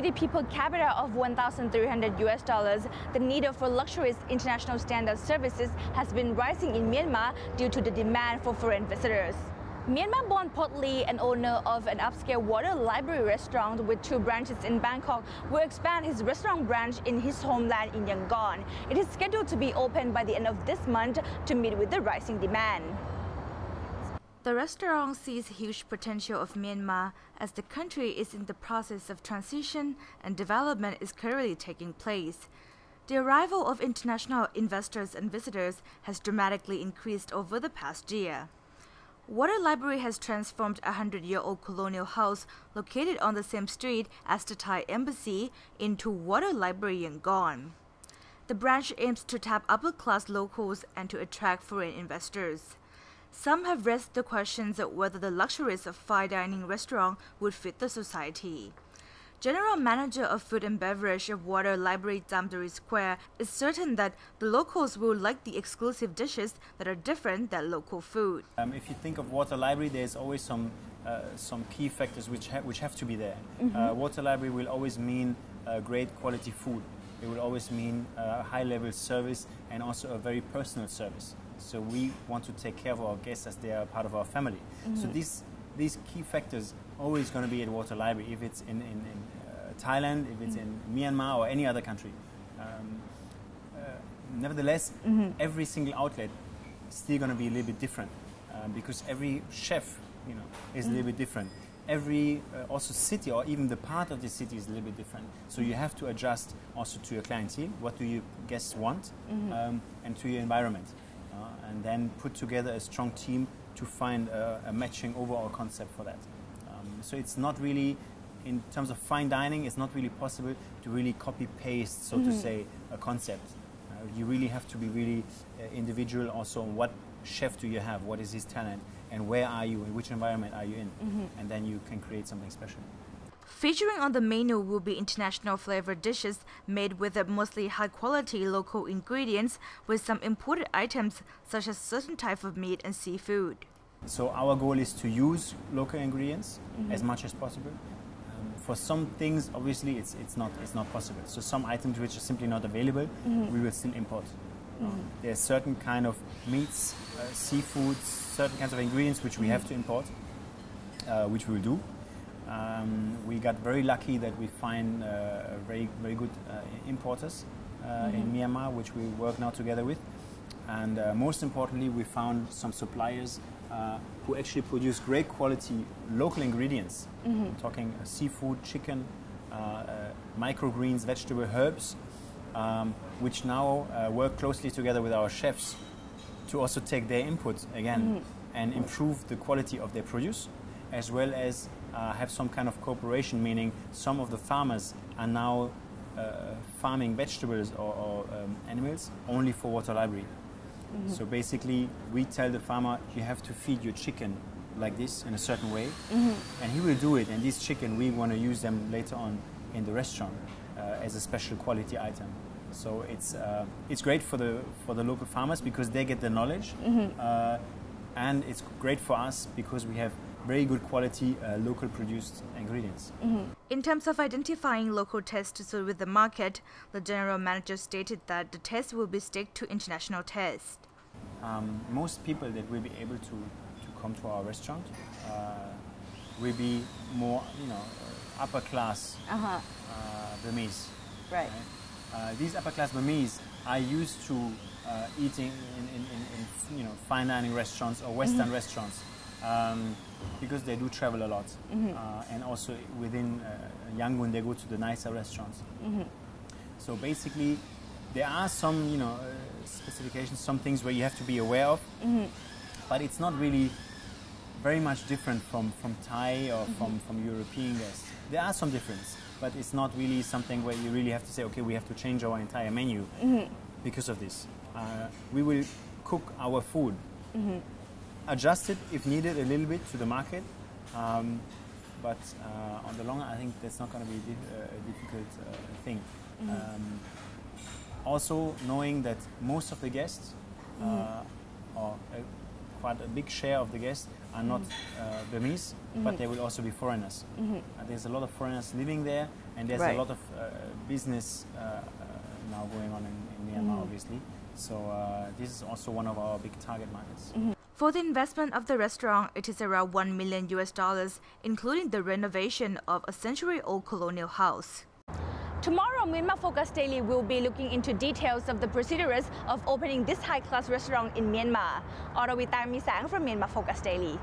GDP per capita of 1,300 US dollars, the need for luxurious international standard services has been rising in Myanmar due to the demand for foreign visitors. Myanmar-born Pot Lee, an owner of an upscale water library restaurant with 2 branches in Bangkok, will expand his restaurant branch in his homeland in Yangon. It is scheduled to be opened by the end of this month to meet with the rising demand. The restaurant sees huge potential of Myanmar as the country is in the process of transition and development is currently taking place. The arrival of international investors and visitors has dramatically increased over the past year. Water Library has transformed a 100-year-old colonial house located on the same street as the Thai embassy into Water Library Yangon. The branch aims to tap upper-class locals and to attract foreign investors. Some have raised the questions of whether the luxuries of fine dining restaurant would fit the society. General Manager of Food and Beverage of Water Library Damdari Square is certain that the locals will like the exclusive dishes that are different than local food. If you think of Water Library, there's always some key factors which have to be there. Water Library will always mean great quality food. It will always mean high-level service and also a very personal service. So we want to take care of our guests as they are part of our family. So these key factors always going to be at Water Library, if it's in Thailand, if it's in Myanmar or any other country. Nevertheless, every single outlet is still going to be a little bit different because every chef, is a little bit different. Every also city or even the part of the city is a little bit different. So you have to adjust also to your clientele. What do your guests want, and to your environment. And then put together a strong team to find a matching overall concept for that. So it's not really, in terms of fine dining, it's not really possible to really copy-paste, so to say, a concept. You really have to be really individual also on what chef do you have, what is his talent, and where are you, in which environment are you in, and then you can create something special. Featuring on the menu will be international flavored dishes made with mostly high-quality local ingredients with some imported items such as certain type of meat and seafood. So our goal is to use local ingredients as much as possible. For some things, obviously, it's not possible. So some items which are simply not available, we will still import. There are certain kind of meats, seafoods, certain kinds of ingredients which we have to import, which we will do. We got very lucky that we find very good importers in Myanmar, which we work now together with. And most importantly, we found some suppliers who actually produce great quality local ingredients. I'm talking seafood, chicken, microgreens, vegetable, herbs, which now work closely together with our chefs to also take their input again and improve the quality of their produce, as well as have some kind of cooperation, meaning some of the farmers are now farming vegetables or animals only for Water Library. So basically, we tell the farmer, you have to feed your chicken like this in a certain way, and he will do it. And this chicken, we want to use them later on in the restaurant as a special quality item. So it's great for the local farmers because they get the knowledge, and it's great for us because we have very good quality local produced ingredients. In terms of identifying local tests to suit with the market, the general manager stated that the test will be stick to international tests. Most people that will be able to come to our restaurant will be more, upper class Burmese. Right. These upper class Burmese are used to eating in fine dining restaurants or Western restaurants. Because they do travel a lot, and also within Yangon they go to the nicer restaurants. So basically, there are some specifications, some things where you have to be aware of, but it's not really very much different from Thai or from European guests. There are some differences, but it's not really something where you really have to say, okay, we have to change our entire menu because of this. We will cook our food. Adjust it if needed a little bit to the market, but on the long run, I think that's not going to be a difficult thing. Also, knowing that most of the guests, or quite a big share of the guests, are not Burmese, but they will also be foreigners. There's a lot of foreigners living there, And there's Right. a lot of business now going on in Myanmar, obviously. So this is also one of our big target markets. For the investment of the restaurant, it is around $1 million, including the renovation of a century-old colonial house. Tomorrow, Myanmar Focus Daily will be looking into details of the procedures of opening this high-class restaurant in Myanmar. Orawita Misang from Myanmar Focus Daily.